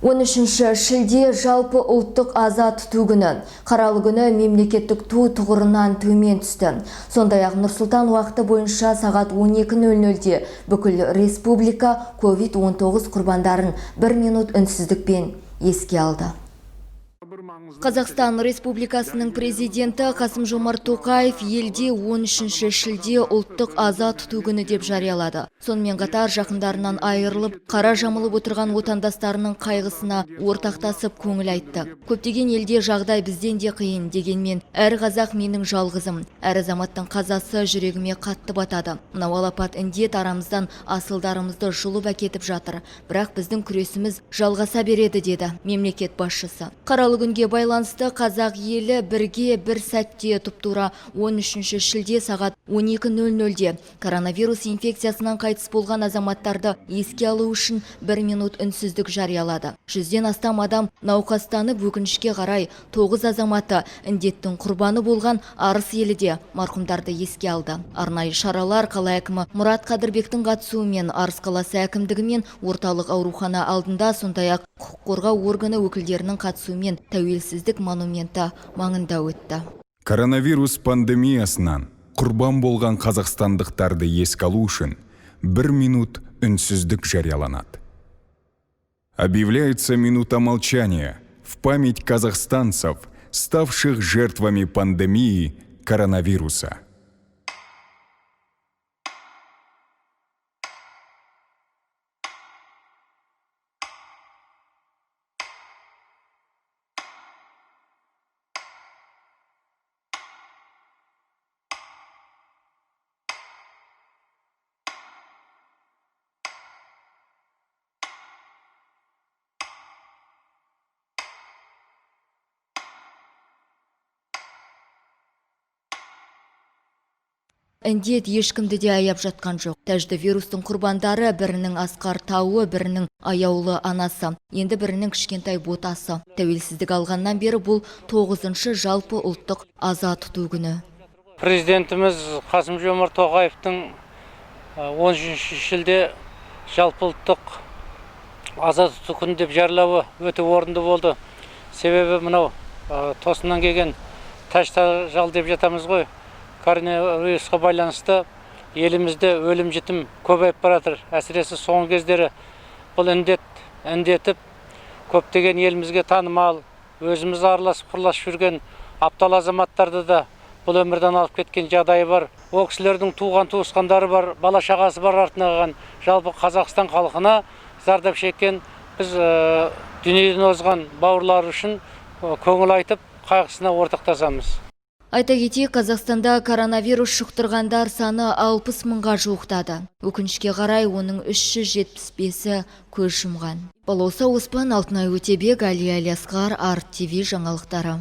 13 шілде жалпы ұлттық аза тұту күні. Қаралы күні мемлекеттік ту тұғырынан төмен түсті. Сондай-ақ Нұрсұлтан уақыты бойынша сағат 12:00-де бүкіл республика COVID-19 құрбандарын 1 минут үнсіздікпен еске алды. Қазақстан Республикасының президенті Қасым-Жомарт Тоқаев елде 13 шілде ұлттық аза тұту күні деп жариялады. Сонымен қатар жақындарынан айырылып, қара жамылып отырған отандастарының қайғысына ортақтасып көңіл айтты. Көптеген елде жағдай бізден де қиын дегенмен, әр қазақ менің жалғызым, әр азаматтың қазасы жүрегіме қатты батады. Мынау алапат індет арамыздан асылдарымызды жұлып әкетіп жатыр. Бірақ біздің күресіміз жалғаса береді деді мемлекет басшысы. Қаралы күнге байланысты қазақ елі бірге бір сәтте тұп-тура 13 шілде сағат 12:00-де коронавирус инфекциясынан қайтыс болған азаматтарды еске алу үшін 1 минут үнсіздік жариялады. 100-ден астам адам науқастанып, өкінішке қарай 9 азаматы індеттің құрбаны болған Арыс елі де марқұмдарды еске алды. Арнайы шаралар қала әкімі Мұрат Қадырбектің қатысуымен Арыс қаласы әкімдігі мен орталық аурухана алдында, сондай-ақ құқық қорғау органы өкілдерінің қатысуымен Тәуелсіздік монументі маңында өтті. Коронавирус пандемиясынан құрбан болған қазақстандықтарды еске алу үшін 1 минут үнсіздік жарияланады. Объявляется минута молчания в память казахстанцев, ставших жертвами пандемии коронавируса. Індет ешкімді де аяп жатқан жоқ. Тәжді вирустың құрбандары бірінің Асқар Тауы, бірінің аяулы анасы, енді бірінің кішкентай ботасы. Тәуелсіздік алғаннан бері бұл 9-шы жалпы ұлттық аза тұту күні. Президентіміз Қасым-Жомарт Тоқаевтың 13 шілде жалпы ұлттық аза тұту күні деп жарлауы өте орынды болды. Себебі мынау тосыннан келген тәжді жал деп жатамыз ғой. Коронавирусқа байланысты елімізде өлім-жітім көбейіп баратыр. Әсіресе соңғы кездері бұл індетіп көптеген елімізге танымал, өзіміз араласып құрласып жүрген аптал азаматтарды да бұл өмірден алып кеткен жағдайы бар. Ол кісілердің туған-туысқандары бар, бала-шағасы бар артына қалған. Жалпы Қазақстан халқына зардап шеккен біз дүниеден озған бауырлар үшін көңіл айтып, қайғысына ортақтасамыз. Айта кетейік, Қазақстанда коронавирус жұқтырғандар саны 60 мыңға жуықтады. Өкінішке қарай оның 375-і көз жұмған. Балауса Оспан, Алтынай Өтебек, Әлия Әлиасқар, Арт ТВ жаңалықтары.